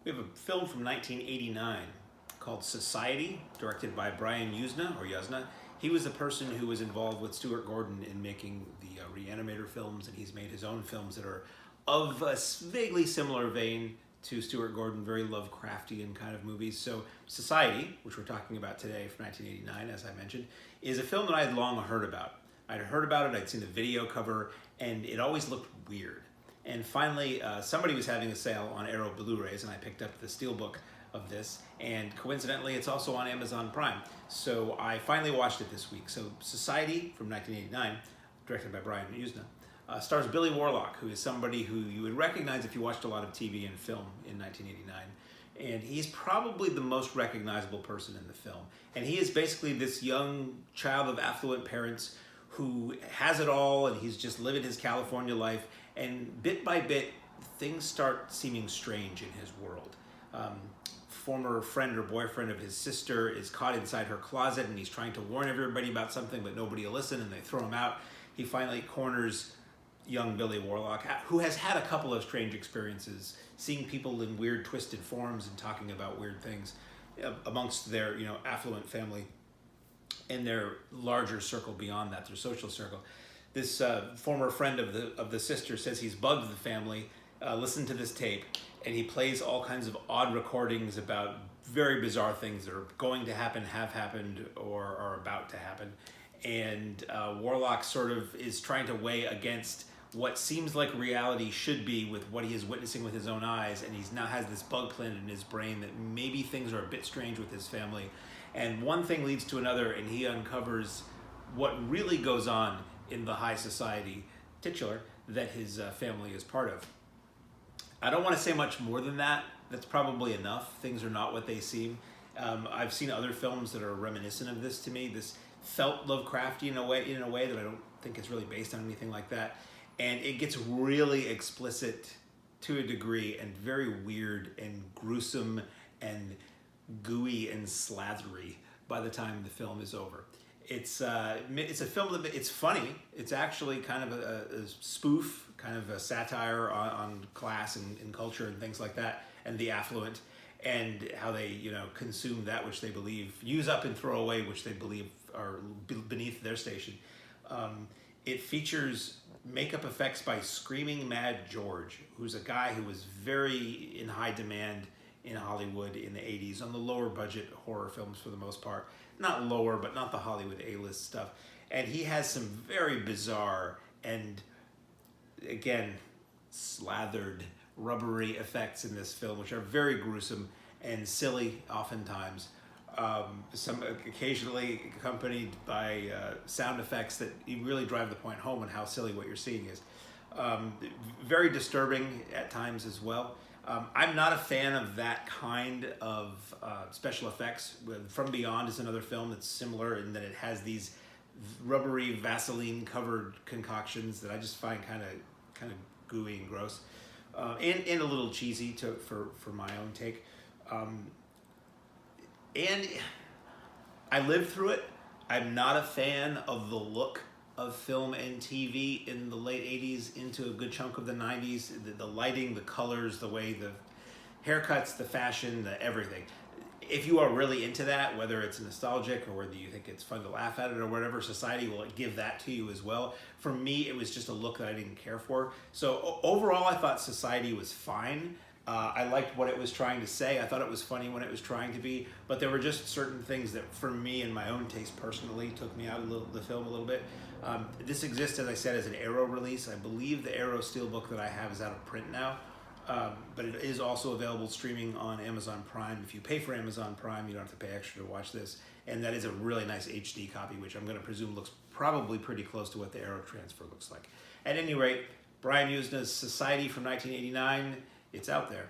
We have a film from 1989 called Society, directed by Brian Yuzna. He was the person who was involved with Stuart Gordon in making the Reanimator films, and he's made his own films that are of a vaguely similar vein to Stuart Gordon, very Lovecraftian kind of movies. So Society, which we're talking about today from 1989, as I mentioned, is a film that I had long heard about. I'd heard about it, I'd seen the video cover, and it always looked weird. And finally, somebody was having a sale on Arrow Blu-rays, and I picked up the steelbook of this, and coincidentally, it's also on Amazon Prime. So I finally watched it this week. So Society from 1989, directed by Brian Yuzna, stars Billy Warlock, who is somebody who you would recognize if you watched a lot of TV and film in 1989. And he's probably the most recognizable person in the film. And he is basically this young child of affluent parents who has it all, and he's just living his California life. And bit by bit, things start seeming strange in his world. Former friend or boyfriend of his sister is caught inside her closet, and he's trying to warn everybody about something, but nobody will listen, and they throw him out. He finally corners young Billy Warlock, who has had a couple of strange experiences, seeing people in weird, twisted forms and talking about weird things amongst their, affluent family and their larger circle beyond that, their social circle. This former friend of the sister says he's bugged the family. Listen to this tape, and he plays all kinds of odd recordings about very bizarre things that are going to happen, have happened, or are about to happen. And Warlock sort of is trying to weigh against what seems like reality should be with what he is witnessing with his own eyes, and he's now has this bug planted in his brain that maybe things are a bit strange with his family. And one thing leads to another, and he uncovers what really goes on in the high society titular that his family is part of. I don't want to say much more than that. That's probably enough. Things are not what they seem. I've seen other films that are reminiscent of this to me. This felt Lovecraftian in a way that I don't think is really based on anything like that. And it gets really explicit to a degree, and very weird and gruesome and gooey and slathery by the time the film is over. It's a film that it's funny. It's actually kind of a spoof, kind of a satire on class and culture and things like that, and the affluent, and how they consume that which they believe, use up and throw away which they believe are beneath their station. It features makeup effects by Screaming Mad George, who's a guy who was very in high demand in Hollywood in the 80s on the lower budget horror films for the most part. Not lower, but not the Hollywood A-list stuff. And he has some very bizarre and, again, slathered, rubbery effects in this film, which are very gruesome and silly oftentimes. Some occasionally accompanied by sound effects that really drive the point home on how silly what you're seeing is. Very disturbing at times as well. I'm not a fan of that kind of special effects. From Beyond is another film that's similar in that it has these rubbery Vaseline-covered concoctions that I just find kind of gooey and gross, and a little cheesy for my own take. And I lived through it. I'm not a fan of the look of film and TV in the late 80s into a good chunk of the 90s. The lighting, the colors, the way the haircuts, the fashion, the everything. If you are really into that, whether it's nostalgic or whether you think it's fun to laugh at it or whatever, Society will give that to you as well. For me, it was just a look that I didn't care for. So overall, I thought Society was fine. I liked what it was trying to say. I thought it was funny when it was trying to be, but there were just certain things that, for me and my own taste personally, took me out of the film a little bit. This exists, as I said, as an Arrow release. I believe the Arrow steelbook that I have is out of print now, but it is also available streaming on Amazon Prime. If you pay for Amazon Prime, you don't have to pay extra to watch this, and that is a really nice HD copy, which I'm going to presume looks probably pretty close to what the Arrow transfer looks like. At any rate, Brian Yuzna's Society from 1989, it's out there.